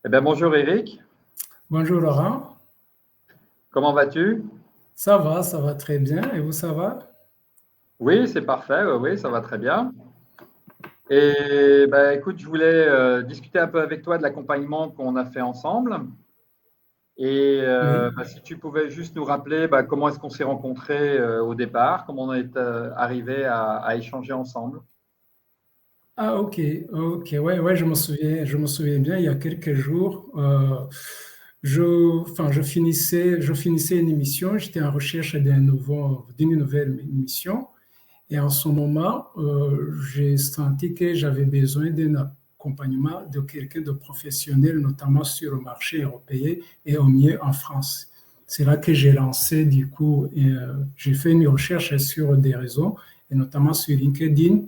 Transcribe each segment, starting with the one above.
Eh bien, bonjour Eric, Bonjour Laurent, comment vas-tu? ça va très bien. Et vous, ça va? Oui, c'est parfait, oui, oui, ça va très bien. Et ben, écoute, je voulais discuter un peu avec toi de l'accompagnement qu'on a fait ensemble. Et Oui. si tu pouvais juste nous rappeler comment est-ce qu'on s'est rencontrés au départ, comment on est arrivé à échanger ensemble. Ah, ok, ouais, je me souviens bien. Il y a quelques jours, je finissais une émission. J'étais en recherche d'une nouvelle émission. Et en ce moment, j'ai senti que j'avais besoin d'un accompagnement de quelqu'un de professionnel, notamment sur le marché européen et au mieux en France. C'est là que j'ai lancé, du coup, j'ai fait une recherche sur des réseaux, et notamment sur LinkedIn,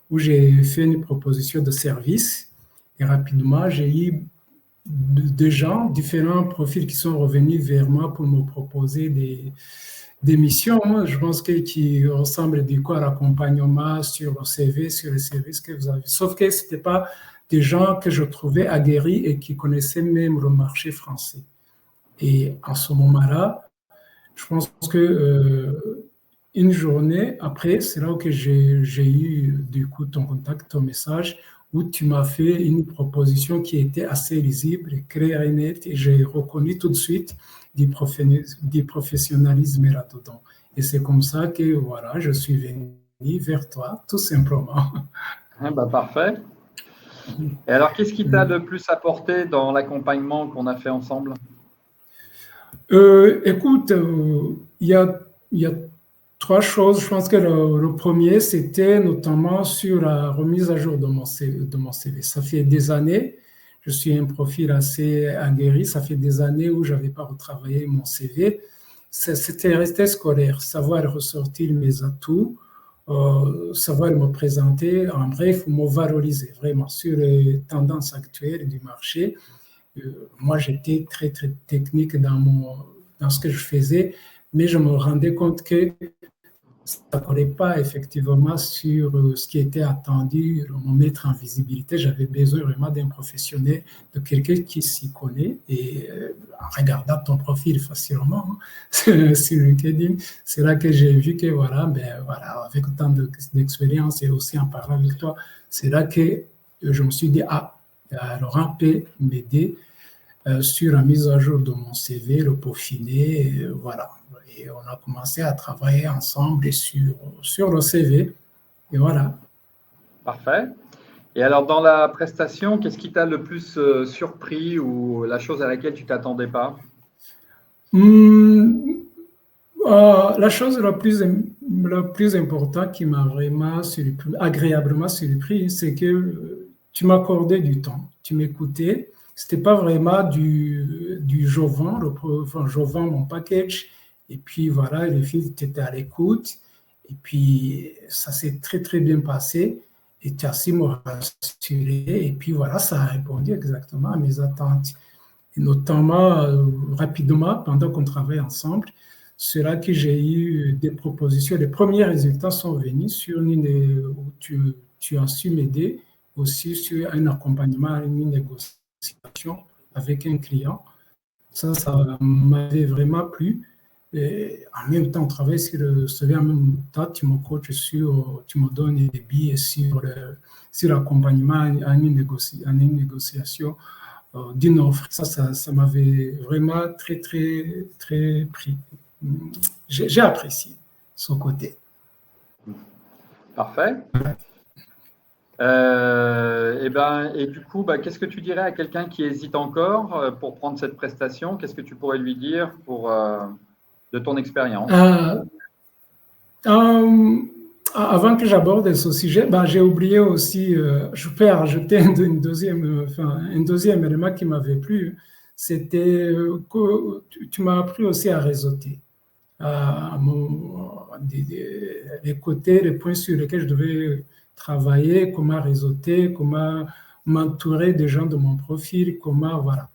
où j'ai fait une proposition de service. Et rapidement, j'ai eu des gens, différents profils qui sont revenus vers moi pour me proposer des missions, hein. Je pense qui ressemblent du coup à l'accompagnement sur le CV, sur les services que vous avez. Sauf que ce n'était pas des gens que je trouvais aguerris et qui connaissaient même le marché français. Et à ce moment-là, je pense que une journée après, c'est là que j'ai eu du coup ton contact, ton message, où tu m'as fait une proposition qui était assez lisible, claire et nette, et j'ai reconnu tout de suite du professionnalisme là-dedans. Et c'est comme ça que voilà, je suis venu vers toi, tout simplement. Ah, parfait. Et alors, qu'est-ce qui t'a le plus apporté dans l'accompagnement qu'on a fait ensemble? Écoute, il y a trois choses. Je pense que le premier, c'était notamment sur la remise à jour de mon CV. Ça fait des années, je suis un profil assez aguerri, ça fait des années où je n'avais pas retravaillé mon CV. C'était resté scolaire, savoir ressortir mes atouts, savoir me présenter, en bref, me valoriser vraiment sur les tendances actuelles du marché. Moi, j'étais très, très technique dans ce que je faisais, mais je me rendais compte que ça ne collait pas effectivement sur ce qui était attendu, me mettre en visibilité. J'avais besoin vraiment d'un professionnel, de quelqu'un qui s'y connaît. Et en regardant ton profil facilement, hein, sur LinkedIn, c'est là que j'ai vu que voilà, ben, voilà, avec autant d'expérience et aussi en parlant avec toi, c'est là que je me suis dit, ah, Laurent peut m'aider sur la mise à jour de mon CV, le peaufiner, voilà. Et on a commencé à travailler ensemble sur le CV, et voilà. Parfait. Et alors, dans la prestation, qu'est-ce qui t'a le plus surpris ou la chose à laquelle tu t'attendais pas? Hum, la chose la plus importante qui m'a vraiment surpris, agréablement surpris, c'est que tu m'accordais du temps, tu m'écoutais. C'était pas vraiment du je vends, enfin, je vends mon package, et puis voilà, les filles, tu étais à l'écoute, et puis ça s'est très très bien passé, et tu as su me rassurer, et puis voilà, ça a répondu exactement à mes attentes. Et notamment, rapidement, pendant qu'on travaille ensemble, c'est là que j'ai eu des propositions. Les premiers résultats sont venus sur où tu as su m'aider aussi sur un accompagnement, une négociation avec un client. Ça m'avait vraiment plu. Et en même temps, on travaille en même temps, tu me coaches tu me donnes des billes sur l'accompagnement à une négociation d'une offre. Ça m'avait vraiment très, très, très pris. J'ai apprécié son côté. Parfait. Et du coup, qu'est-ce que tu dirais à quelqu'un qui hésite encore pour prendre cette prestation? Qu'est-ce que tu pourrais lui dire de ton expérience? Euh, euh, Avant que j'aborde ce sujet, j'ai oublié aussi, je peux rajouter un deuxième élément qui m'avait plu, c'était que tu m'as appris aussi à réseauter. Les côtés, les points sur lesquels je devais travailler, comment réseauter, comment m'entourer des gens de mon profil, comment, voilà.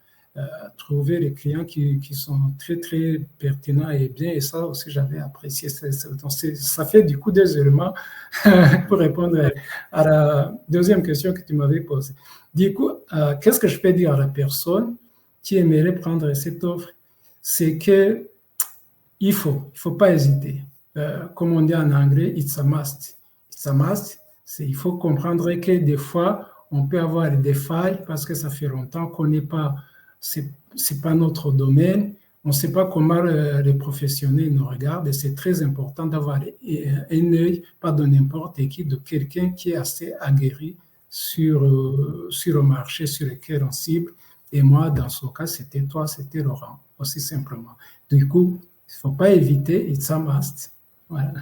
trouver les clients qui sont très, très pertinents et bien. Et ça aussi, j'avais apprécié. Donc, ça fait du coup des éléments pour répondre à la deuxième question que tu m'avais posée. Du coup, qu'est-ce que je peux dire à la personne qui aimerait prendre cette offre? C'est que il faut pas hésiter. Comme on dit en anglais, it's a must. It's a must. Il faut comprendre que des fois, on peut avoir des failles parce que ça fait longtemps qu'on n'est pas, c'est pas notre domaine. On ne sait pas comment les professionnels nous regardent et c'est très important d'avoir un œil, pas de n'importe qui, de quelqu'un qui est assez aguerri sur le marché sur lequel on cible. Et moi, dans ce cas, c'était toi, c'était Laurent, aussi simplement. Du coup, il ne faut pas éviter, it's a must. Voilà.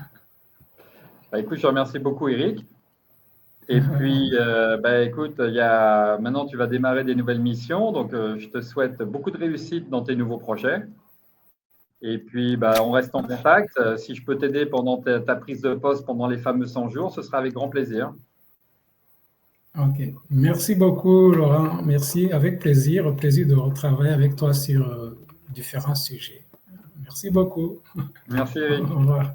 Bah, écoute, je remercie beaucoup, Eric. Et puis, écoute, maintenant, tu vas démarrer des nouvelles missions. Donc, je te souhaite beaucoup de réussite dans tes nouveaux projets. Et puis, on reste en contact. Si je peux t'aider pendant ta prise de poste pendant les fameux 100 jours, ce sera avec grand plaisir. OK. Merci beaucoup, Laurent. Merci. Avec plaisir. Au plaisir de retravailler avec toi sur différents sujets. Merci beaucoup. Merci, Eric. Au revoir.